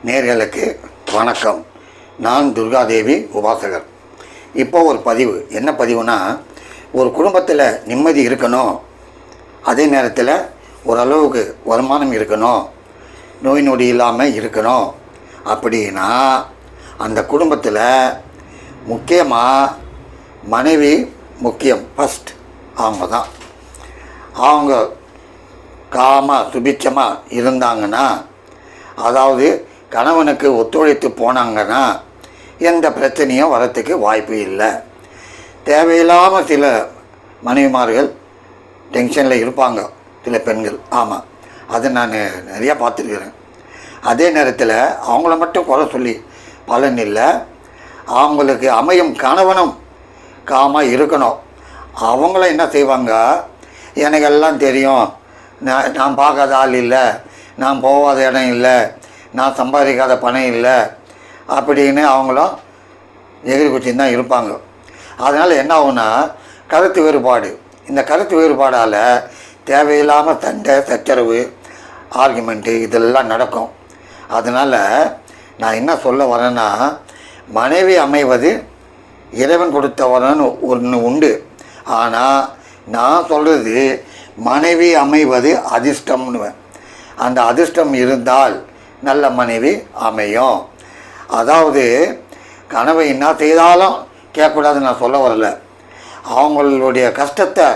நேயர்களுக்கு வணக்கம். நான் துர்காதேவி உபாசகர். இப்போ ஒரு பதிவு, என்ன பதிவுனா, ஒரு குடும்பத்தில் நிம்மதி இருக்கணும், அதே நேரத்தில் ஓரளவுக்கு வருமானம் இருக்கணும், நோய் நொடி இல்லாமல் இருக்கணும் அப்படின்னா அந்த குடும்பத்தில் முக்கியமாக மனைவி முக்கியம். ஃபஸ்ட் அவங்க தான். அவங்க சுபிட்சமாக இருந்தாங்கன்னா, அதாவது கணவனுக்கு ஒத்துழைத்து போனாங்கன்னா எந்த பிரச்சனையும் வரத்துக்கு வாய்ப்பு இல்லை. தேவையில்லாமல் சில மனைவிமார்கள் டென்ஷனில் இருப்பாங்க, சில பெண்கள். ஆமாம், அதை நான் நிறையா பார்த்துருக்குறேன். அதே நேரத்தில் அவங்கள மட்டும் குறை சொல்லி பலன் இல்லை. அவங்களுக்கு அமையும் கணவனும் இருக்கணும். அவங்கள என்ன செய்வாங்க, எனக்கு எல்லாம் தெரியும், நான் பார்க்காத ஆள் இல்லை, நான் போகாத இடம் இல்லை, நான் சம்பாதிக்காத பணம் இல்லை அப்படின்னு அவங்களும் எகிரி குச்சின்னு தான் இருப்பாங்க. அதனால் என்ன ஆகுனா, கருத்து வேறுபாடு. இந்த கருத்து வேறுபாடால் தேவையில்லாமல் சண்டை, சச்சரவு, ஆர்குமெண்ட்டு இதெல்லாம் நடக்கும். அதனால் நான் என்ன சொல்ல வரேன்னா, மனைவி அமைவது இறைவன் கொடுத்த வரன்னு ஒன்று உண்டு. ஆனால் நான் சொல்கிறது மனைவி அமைவது அதிர்ஷ்டம்னுவேன். அந்த அதிர்ஷ்டம் இருந்தால் நல்ல மனைவி அமையும். அதாவது கனவை என்ன செய்தாலும் கேட்கக்கூடாதுன்னு நான் சொல்ல வரல. அவங்களுடைய கஷ்டத்தை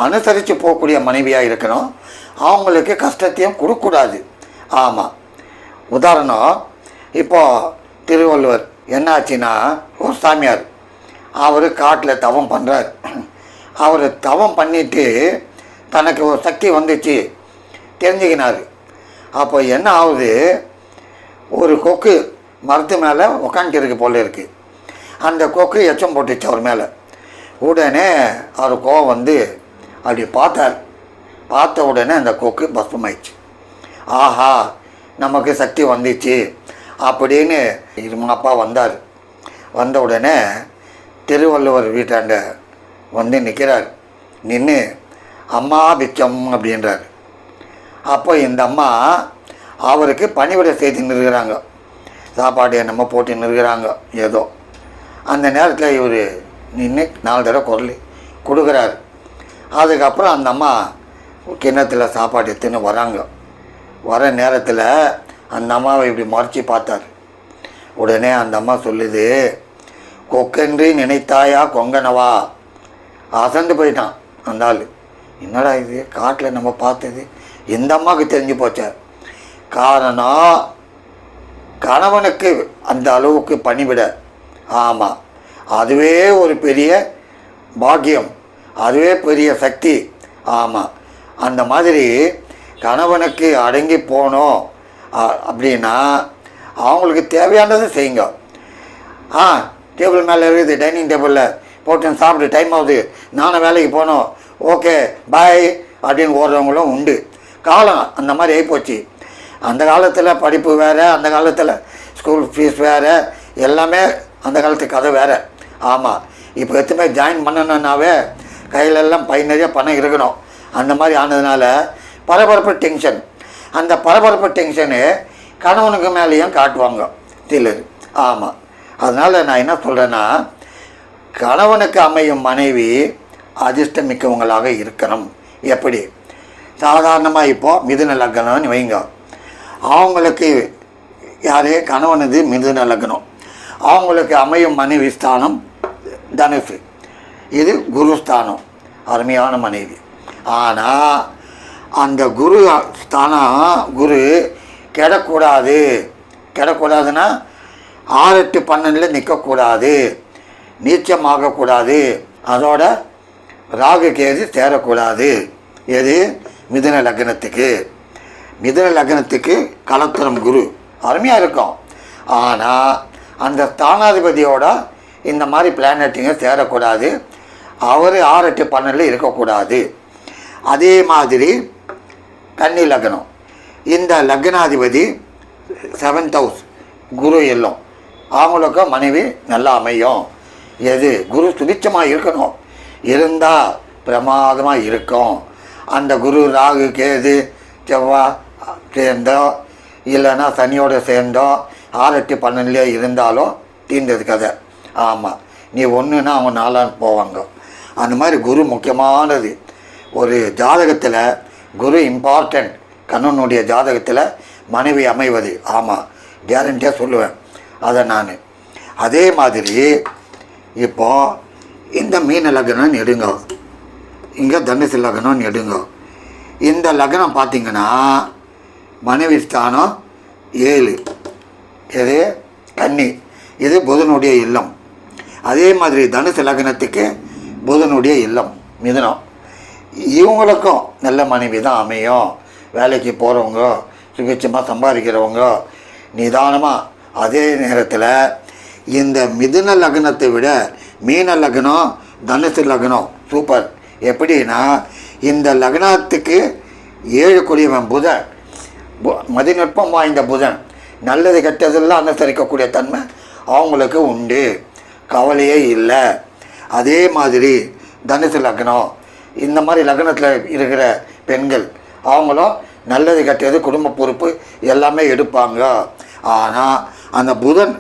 அனுசரித்து போகக்கூடிய மனைவியாக இருக்கணும். அவங்களுக்கு கஷ்டத்தையும் கொடுக்கக்கூடாது. ஆமாம், உதாரணம், இப்போது திருவள்ளுவர் என்னாச்சுன்னா, ஒரு சாமியார் அவர் காட்டில் தவம் பண்ணுறார். அவர் தவம் பண்ணிவிட்டு தனக்கு ஒரு சக்தி வந்துச்சு தெரிஞ்சுக்கினார். அப்போ என்ன ஆகுது, ஒரு கொக்கு மரத்து மேலே உக்காந்துருக்கு போல இருக்குது. அந்த கொக்கு எச்சம் போட்டுச்சு அவர் மேலே. உடனே அவர் கோவம் வந்து அப்படி பார்த்தார். பார்த்த உடனே அந்த கொக்கு பஸ்பமாயிடுச்சு. ஆஹா, நமக்கு சக்தி வந்துச்சு அப்படின்னு இருமாப்பா வந்தார். வந்த உடனே திருவள்ளுவர் வீட்டாண்ட வந்து நிற்கிறார். நின்று அம்மா பிச்சம் அப்படின்றார். அப்போ இந்த அம்மா அவருக்கு பணிவிடை செய்து நிறுகிறாங்க. சாப்பாடு என்னமோ போட்டு நிறுகிறாங்க ஏதோ. அந்த நேரத்தில் இவர் நின்று 4 தடவை குரல் கொடுக்குறாரு. அதுக்கப்புறம் அந்த அம்மா கிண்ணத்தில் சாப்பாடு எடுத்துன்னு வராங்க. வர நேரத்தில் அந்த அம்மாவை இப்படி மறைச்சி பார்த்தார். உடனே அந்த அம்மா சொல்லுது, கொக்கென்று நினைத்தாயா கொங்கனவா. அசந்து போயிட்டான் அந்த ஆள். என்னடா இது, காட்டில் நம்ம பார்த்தது இந்த அம்மாவுக்கு தெரிஞ்சு போச்ச. காரணம், கணவனுக்கு அந்த அளவுக்கு பணிவிட. ஆமாம், அதுவே ஒரு பெரிய பாக்கியம், அதுவே பெரிய சக்தி. ஆமாம், அந்த மாதிரி கணவனுக்கு அடங்கி போகணும் அப்படின்னா அவங்களுக்கு தேவையானதை செய்யுங்க. டேபிள் மேலே இருக்குது, டைனிங் டேபிளில் போட்டு சாப்பிட்டு டைம் ஆகுது, நானும் வேலைக்கு போகணும், ஓகே பாய் அப்படின்னு ஓடுறவங்களும் உண்டு. காலம் அந்த மாதிரி ஆகிப்போச்சு. அந்த காலத்தில் படிப்பு வேறு, அந்த காலத்தில் ஸ்கூல் ஃபீஸ் வேறு, எல்லாமே அந்த காலத்து கதை வேறு. ஆமாம், இப்போ எத்தனை ஜாயின் பண்ணணுன்னாவே கையிலெல்லாம் நிறைய பணம் இருக்கணும். அந்த மாதிரி ஆனதுனால பரபரப்பு டென்ஷன். அந்த பரபரப்பு டென்ஷனு கணவனுக்கு மேலேயும் காட்டுவாங்க சிலர். ஆமாம், அதனால் நான் என்ன சொல்கிறேன்னா, கணவனுக்கு அமையும் மனைவி அதிர்ஷ்டமிக்கவங்களாக இருக்கணும். எப்படி? சாதாரணமாக இப்போது மிதுன லக்னம்னு வைங்க. அவங்களுக்கு யாரே கணவனது மிதுன லக்னம், அவங்களுக்கு அமையும் மனைவி ஸ்தானம் தனுசு, இது குருஸ்தானம், அருமையான மனைவி. ஆனால் அந்த குரு ஸ்தானம், குரு கெடக்கூடாதுன்னா 6, 8, 12 நிற்கக்கூடாது, நீச்சமாகக்கூடாது, அதோட ராகு கேது சேரக்கூடாது. எது? மிதுன லக்னத்துக்கு. மிதுன லக்னத்துக்கு கலத்திரம் குரு அருமையாக இருக்கும். ஆனால் அந்த ஸ்தானாதிபதியோட இந்த மாதிரி பிளானட்டுங்க சேரக்கூடாது. அவர் 6, 8, 12 இருக்கக்கூடாது. அதே மாதிரி கன்னி லக்னம், இந்த லக்னாதிபதி 7th ஹவுஸ் குரு எல்லும், அவங்களுக்கு மனைவி நல்லா அமையும். எது? குரு சுபிட்சமாக இருக்கணும். இருந்தால் பிரமாதமாக இருக்கும். அந்த குரு ராகு கேது செவ்வாய் சேர்ந்தோ இல்லைன்னா சனியோடு சேர்ந்தோ 6 8 12 இருந்தாலோ தீர்ந்தது கதை. ஆமாம், நீ ஒன்றுனா அவங்க 4 போவாங்க. அந்த மாதிரி குரு முக்கியமானது. ஒரு ஜாதகத்தில் குரு இம்பார்ட்டன்ட். கணவனுடைய ஜாதகத்தில் மனைவி அமைவது. ஆமாம், கேரண்டியாக சொல்லுவேன் அதை நான். அதே மாதிரி இப்போது இந்த மீன லக்னம்னு எடுங்க, இங்கே தனுசு லக்னம்னு எடுங்க. இந்த லக்னம் பார்த்திங்கன்னா மனைவி ஸ்தானம் 7, இது கன்னி, இது புதனுடைய இல்லம். அதே மாதிரி தனுசு லக்னத்துக்கு புதனுடைய இல்லம் மிதுனம். இவங்களுக்கும் நல்ல மனைவி தான் அமையும். வேலைக்கு போகிறவங்க, சுபிட்சமாக சம்பாதிக்கிறவங்க, நிதானமாக. அதே நேரத்தில் இந்த மிதுன லக்னத்தை விட மீன லக்னம் தனுசு லக்னம் சூப்பர். எப்படின்னா இந்த லக்னத்துக்கு 7 கூடியவன் புதன், மதிநுட்பம் வாய்ந்த புதன். நல்லது கெட்டதெல்லாம் அனுசரிக்கக்கூடிய தன்மை அவங்களுக்கு உண்டு, கவலையே இல்லை. அதே மாதிரி தனுசு லக்னம், இந்த மாதிரி லக்னத்தில் இருக்கிற பெண்கள் அவங்களும் நல்லது கெட்டது குடும்ப பொறுப்பு எல்லாமே எடுப்பாங்க. ஆனால் அந்த புதன்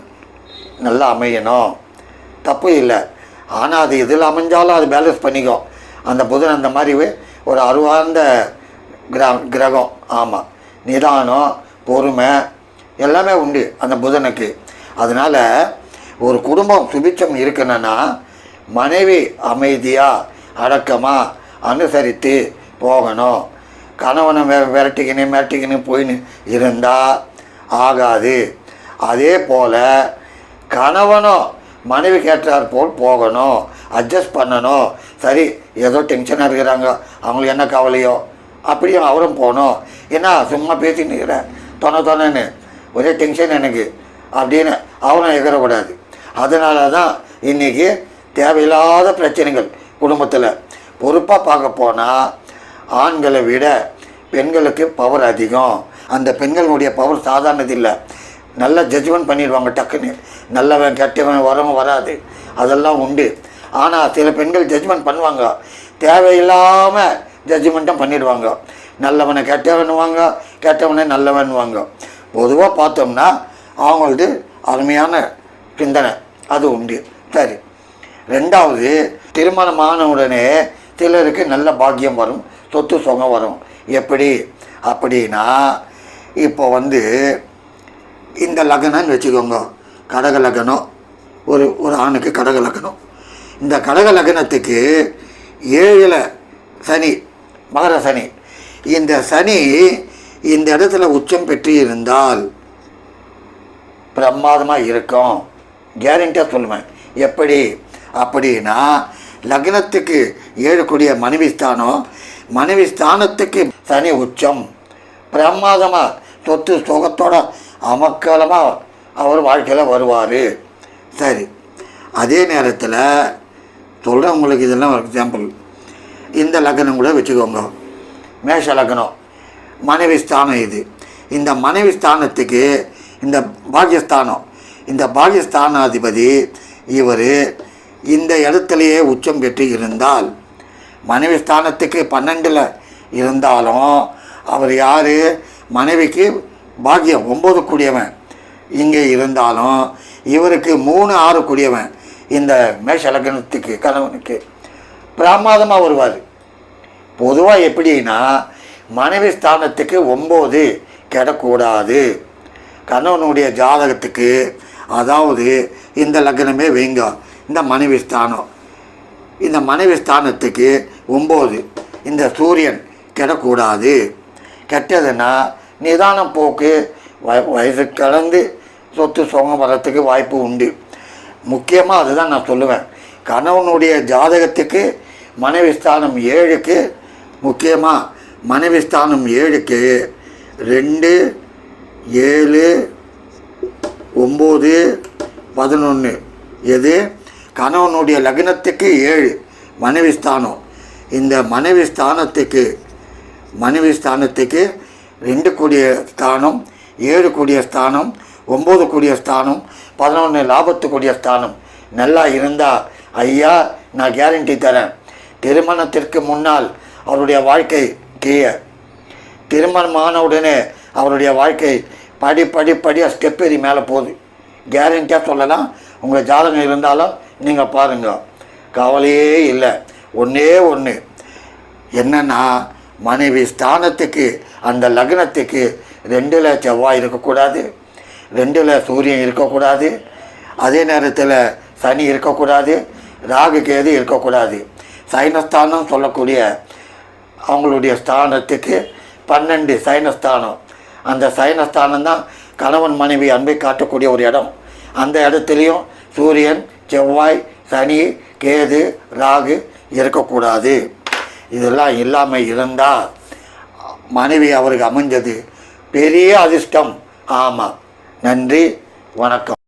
நல்லா அமையணும், தப்பு இல்லை. ஆனால் அது இதில் அமைஞ்சாலும் அது பேலன்ஸ் பண்ணிக்கும். அந்த புதன் அந்த மாதிரி ஒரு அருவார்ந்த கிரகம். ஆமாம், நிதானம், பொறுமை எல்லாமே உண்டு அந்த புதனுக்கு. அதனால் ஒரு குடும்பம் சுபிட்சம் இருக்கணும்னா மனைவி அமைதியாக அடக்கமாக அனுசரித்து போகணும். கணவனை மிரட்டிக்கின்னு போயின்னு இருந்தால் ஆகாது. அதே போல் கணவனும் மனைவி கேட்டார் போல் போகணும், அட்ஜஸ்ட் பண்ணணும். சரி, ஏதோ டென்ஷனாக இருக்கிறாங்க, அவங்களுக்கு என்ன கவலையோ அப்படியும் அவரும் போகணும். ஏன்னா சும்மா பேசின்னு இருக்கிறேன் தொணன்னு ஒரே டென்ஷன் எனக்கு அப்படின்னு அவரும் எகரக்கூடாது. அதனால தான் இன்றைக்கி தேவையில்லாத பிரச்சனைகள் குடும்பத்தில். பொறுப்பாக பார்க்க போனால் ஆண்களை விட பெண்களுக்கு பவர் அதிகம். அந்த பெண்களுடைய பவர் சாதாரணது இல்லை. நல்லா ஜட்ஜ்மெண்ட் பண்ணிடுவாங்க டக்குன்னு. நல்லவன் கெட்டவன் வரவன் வராது, அதெல்லாம் உண்டு. ஆனால் சில பெண்கள் ஜட்ஜ்மெண்ட் பண்ணுவாங்க, தேவையில்லாமல் ஜட்ஜ்மெண்ட்டும் பண்ணிடுவாங்க. நல்லவனை கெட்டவனுவாங்க, கெட்டவனை நல்லவன்வாங்க. பொதுவாக பார்த்தோம்னா அவங்களது அருமையான சிந்தனை அது உண்டு. சரி, ரெண்டாவது, திருமணமான உடனே சிலருக்கு நல்ல பாக்கியம் வரும், சொத்து சுகம் வரும். எப்படி அப்படின்னா இப்போ இந்த லக்னம்னு வச்சுக்கோங்க, கடக லக்னம். ஒரு ஆணுக்கு கடக லக்னம். இந்த கடக லக்னத்துக்கு 7ல் சனி, மகர சனி. இந்த சனி இந்த இடத்துல உச்சம் பெற்று இருந்தால் பிரமாதமாக இருக்கும், கேரண்டியாக சொல்லுவேன். எப்படி அப்படின்னா லக்னத்துக்கு 7 கூடிய மனைவி ஸ்தானம், மனைவி ஸ்தானத்துக்கு சனி உச்சம், பிரமாதமாக சொத்து சுகத்தோட அமக்கலமாக அவர் வாழ்க்கையில் வருவார். சரி, அதே நேரத்தில் சொல்கிறேன் உங்களுக்கு, இதெல்லாம் ஒரு எக்ஸாம்பிள். இந்த லக்னம் கூட வச்சுக்கோங்க, மேஷ லக்னம், மனைவி ஸ்தானம். இது இந்த மனைவி ஸ்தானத்துக்கு இந்த பாகியஸ்தானம், இந்த பாகியஸ்தானாதிபதி இவர் இந்த இடத்துலையே உச்சம் பெற்று இருந்தால், மனைவி ஸ்தானத்துக்கு 12ல் இருந்தாலும் அவர் யார், மனைவிக்கு பாக்கியம் 9 கூடியவன். இங்கே இருந்தாலும் இவருக்கு 3 6 கூடியவன். இந்த மேஷ லக்னத்துக்கு கணவனுக்கு பிரமாதமாக வருவார். பொதுவாக எப்படின்னா மனைவி ஸ்தானத்துக்கு 9 கெடக்கூடாது கணவனுடைய ஜாதகத்துக்கு. அதாவது இந்த லக்னமே வைங்க, இந்த மனைவி ஸ்தானம், இந்த மனைவி ஸ்தானத்துக்கு 9 இந்த சூரியன் கெடக்கூடாது. கெட்டதுன்னா நிதானம் போக்கு, வயசு கலந்து சொத்து சுகம் வரத்துக்கு வாய்ப்பு உண்டு. முக்கியமாக அதுதான் நான் சொல்லுவேன். கணவனுடைய ஜாதகத்துக்கு மனைவி ஸ்தானம் 7க்கு, முக்கியமாக மனைவி ஸ்தானம் 7க்கு 2 7 9 11 எது கணவனுடைய லக்னத்துக்கு 7 மனைவி ஸ்தானம். இந்த மனைவி ஸ்தானத்துக்கு 2 கூடிய ஸ்தானம், 7 கூடிய ஸ்தானம், 9 கூடிய ஸ்தானம், 11 லாபத்துக்குரிய ஸ்தானம் நல்லா இருந்தால் ஐயா நான் கேரண்டி தரேன், திருமணத்திற்கு முன்னால் அவருடைய வாழ்க்கை கிளியர், திருமணமான உடனே அவருடைய வாழ்க்கை படிப்படியாக ஸ்டெப் ஏறி மேலே போகுது. கேரண்டியாக சொல்லலாம். உங்கள் ஜாதகம் இருந்தாலும் நீங்கள் பாருங்கள், கவலையே இல்லை. ஒன்றே ஒன்று என்னென்னா, மனைவி ஸ்தானத்துக்கு அந்த லக்னத்துக்கு 2ல் செவ்வாய் இருக்கக்கூடாது, 2ல் சூரியன் இருக்கக்கூடாது, அதே நேரத்தில் சனி இருக்கக்கூடாது, ராகு கேது இருக்கக்கூடாது. சைனஸ்தானம் சொல்லக்கூடிய அவங்களுடைய ஸ்தானத்துக்கு 12 சைனஸ்தானம். அந்த சைனஸ்தானம் தான் கணவன் மனைவி அன்பை காட்டக்கூடிய ஒரு இடம். அந்த இடத்துலையும் சூரியன், செவ்வாய், சனி, கேது, ராகு இருக்கக்கூடாது. இதெல்லாம் இல்லாமல் இருந்தால் மனைவி அவருக்கு அமைஞ்சது பெரிய அதிர்ஷ்டம். ஆமாம். நன்றி, வணக்கம்.